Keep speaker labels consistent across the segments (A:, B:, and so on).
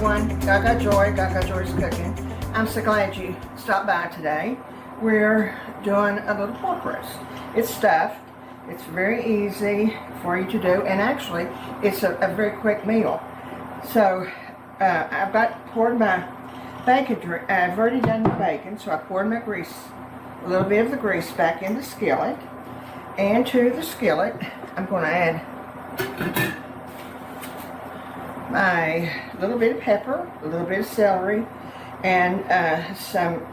A: everyone, Gagajoy, Gagajoy's Cooking. I'm so glad you stopped by today. We're doing a little pork roast. It's stuffed. It's very easy for you to do, and actually it's a very quick meal. So I've poured my bacon, I've already done the bacon, so I poured my grease, a little bit of the grease back in the skillet. And to the skillet, I'm going to add my little bit of pepper, a little bit of celery, and some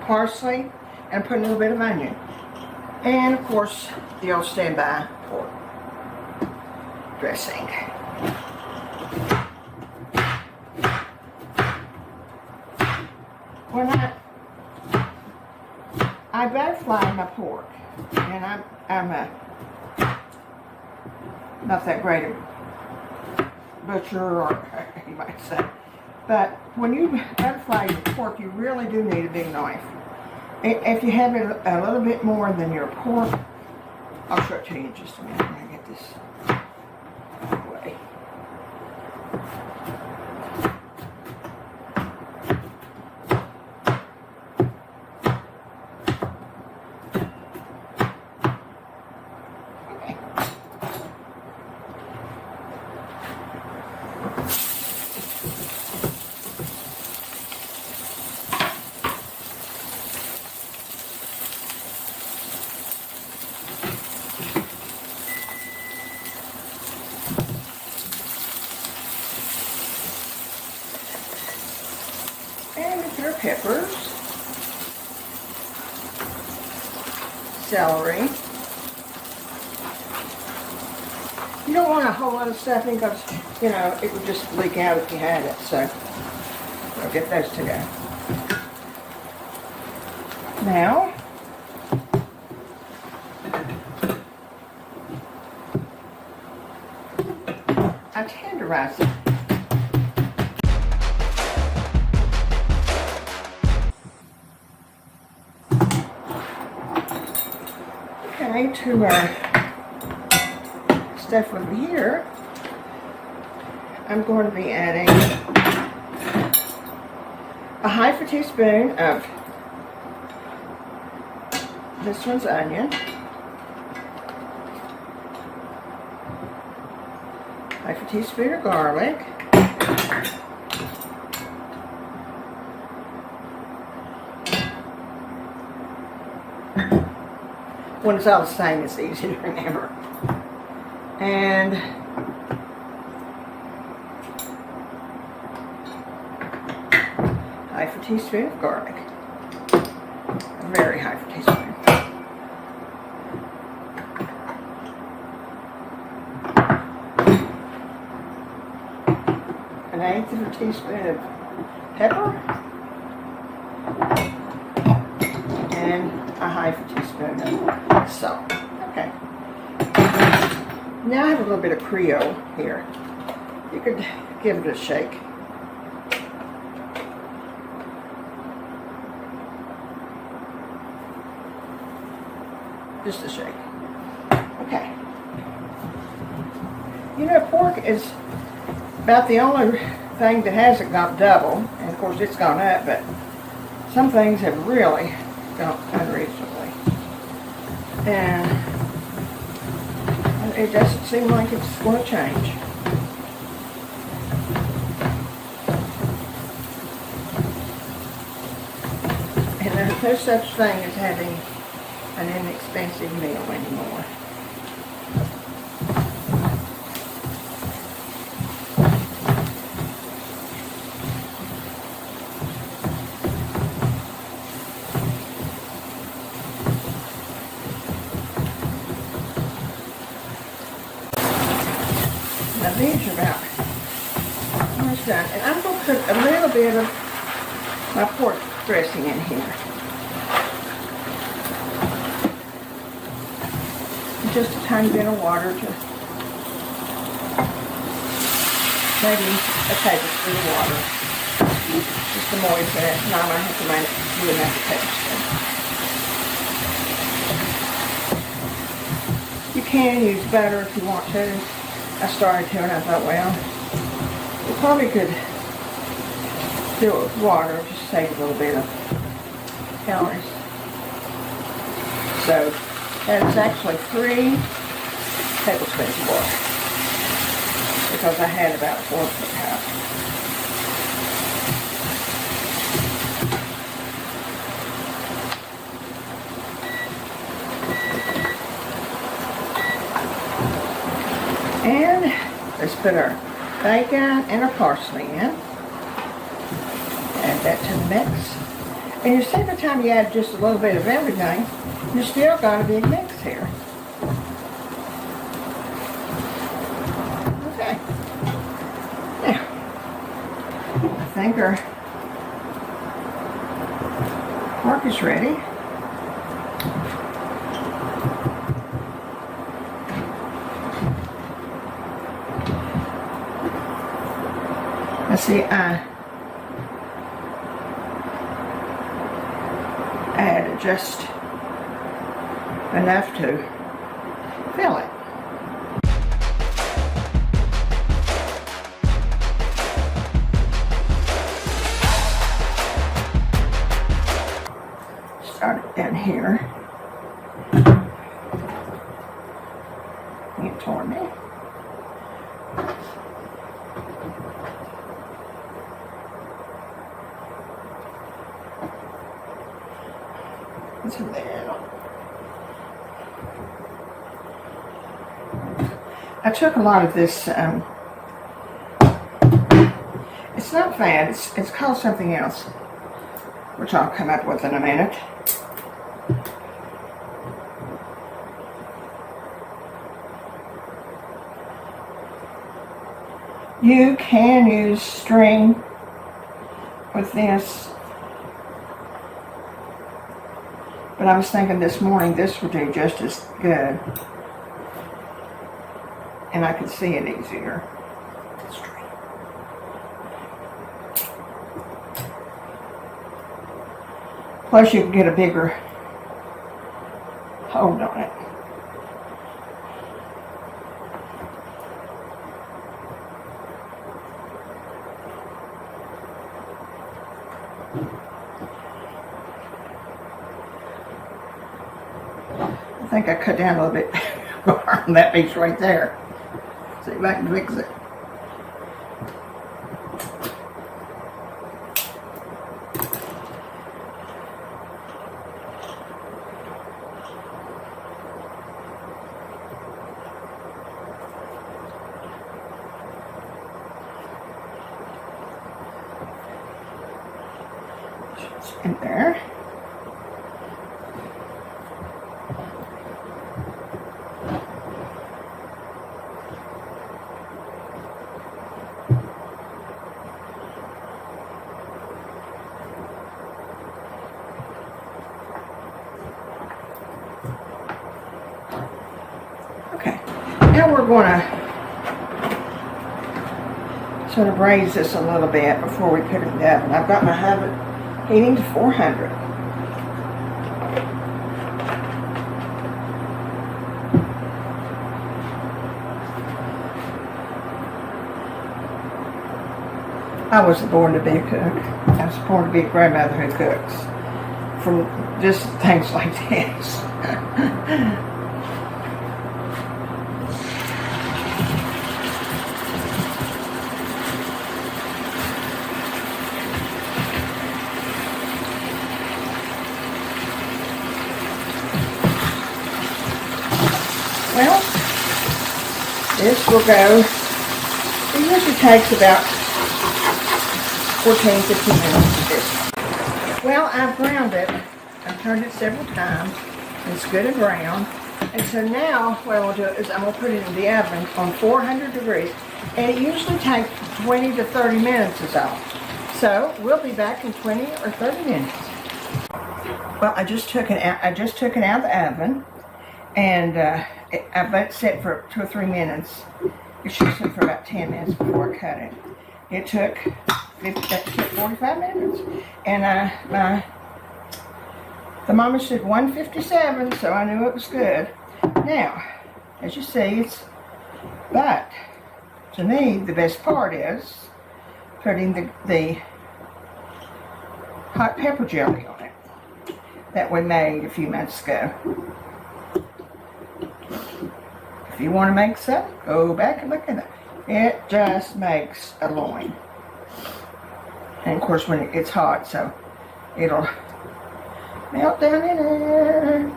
A: parsley, and put a little bit of onion. And of course, the old standby pork dressing. When I butterfly my pork, and I'm not that great a butcher, or you might say, but when you butterfly your pork, you really do need a big knife. If you have it a little bit more than your pork, I'll show it to you in just a minute when I get this away. And your peppers, celery. You don't want a whole lot of stuffing because, you know, it would just leak out if you had it. So I'll get those to go. Now, I tenderize it. Okay, to our stuff over here, I'm going to be adding a half a teaspoon of this one's onion, half a teaspoon of garlic, when it's all the same, it's easy to remember. And half a teaspoon of garlic. A very half a teaspoon. An eighth of a teaspoon of pepper. And a half a teaspoon of salt. Okay. Now I have a little bit of Creole here. You could give it a shake. Just a shake. Okay. You know, pork is about the only thing that hasn't gone double. And of course it's gone up, but some things have really gone unreasonably. And it doesn't seem like it's going to change. And there's no such thing as having an inexpensive meal anymore. Now these are about almost done. And I'm going to put a little bit of my pork dressing in here. Just a tiny bit of water to maybe a tablespoon of water. Just to moisten it. No, I might have to make it do another tablespoon. You can use butter if you want to. I started to and I thought, well, Probably could do it with water, just save a little bit of calories. So that's actually 3 tablespoons of water, because I had about a 1/4 cup. And let's put our bacon and our parsley in. Add that to the mix. And you see, every time you add just a little bit of everything, you still got a big mix here. Okay. Now, I think our pork is ready. Let's see, I added just enough to fill it. Start it down here. It tore me. I took a lot of this, it's not fat, it's called something else, which I'll come up with in a minute. You can use string with this, but I was thinking this morning this would do just as good, and I could see it easier. Plus you can get a bigger hold on it. I think I cut down a little bit more on that piece right there. See if I can fix it. In there. Okay, now we're going to sort of braise this a little bit before we put it in the oven. I've got my oven heating to 400. I wasn't born to be a cook. I was born to be a grandmother who cooks from just things like this. Well, this will go, it usually takes about 14-15 minutes to do. Well, I've browned it. I've turned it several times. It's good and brown. And so now what I'm going to do is I'm going to put it in the oven on 400 degrees. And it usually takes 20 to 30 minutes is all. So we'll be back in 20 or 30 minutes. Well, I just took it out. Of the oven. And I let it sit for 2 or 3 minutes. It should sit for about 10 minutes before I cut it. It took 45 minutes. And the mama said 157, so I knew it was good. Now, as you see, but to me, the best part is putting the hot pepper jelly on it that we made a few minutes ago. If you want to make some, go back and look at it. It just makes a loin. And of course when it gets hot, so it'll melt down in it.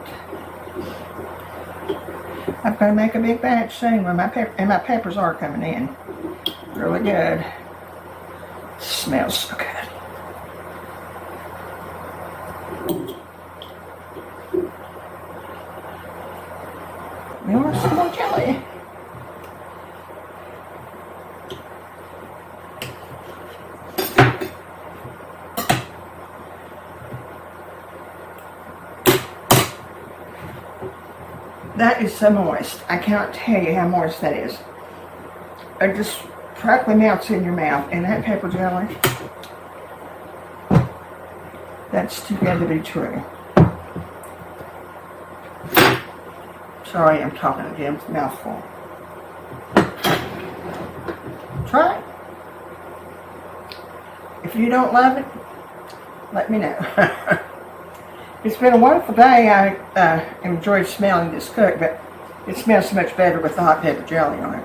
A: I'm going to make a big batch soon when my peppers are coming in. Really good. Smells so good. We want some more jelly. That is so moist. I cannot tell you how moist that is. It just practically melts in your mouth. And that pepper jelly, that's too good to be true. Sorry, I'm talking again with a mouthful. Try it. If you don't love it, let me know. It's been a wonderful day. I enjoyed smelling this cook, but it smells so much better with the hot pepper jelly on it.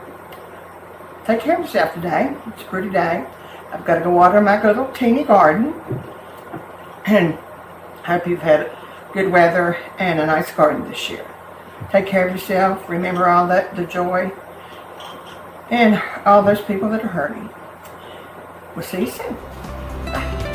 A: Take care of yourself today. It's a pretty day. I've got to go water my little teeny garden. And I hope you've had good weather and a nice garden this year. Take care of yourself. Remember all the joy and all those people that are hurting. We'll see you soon. Bye.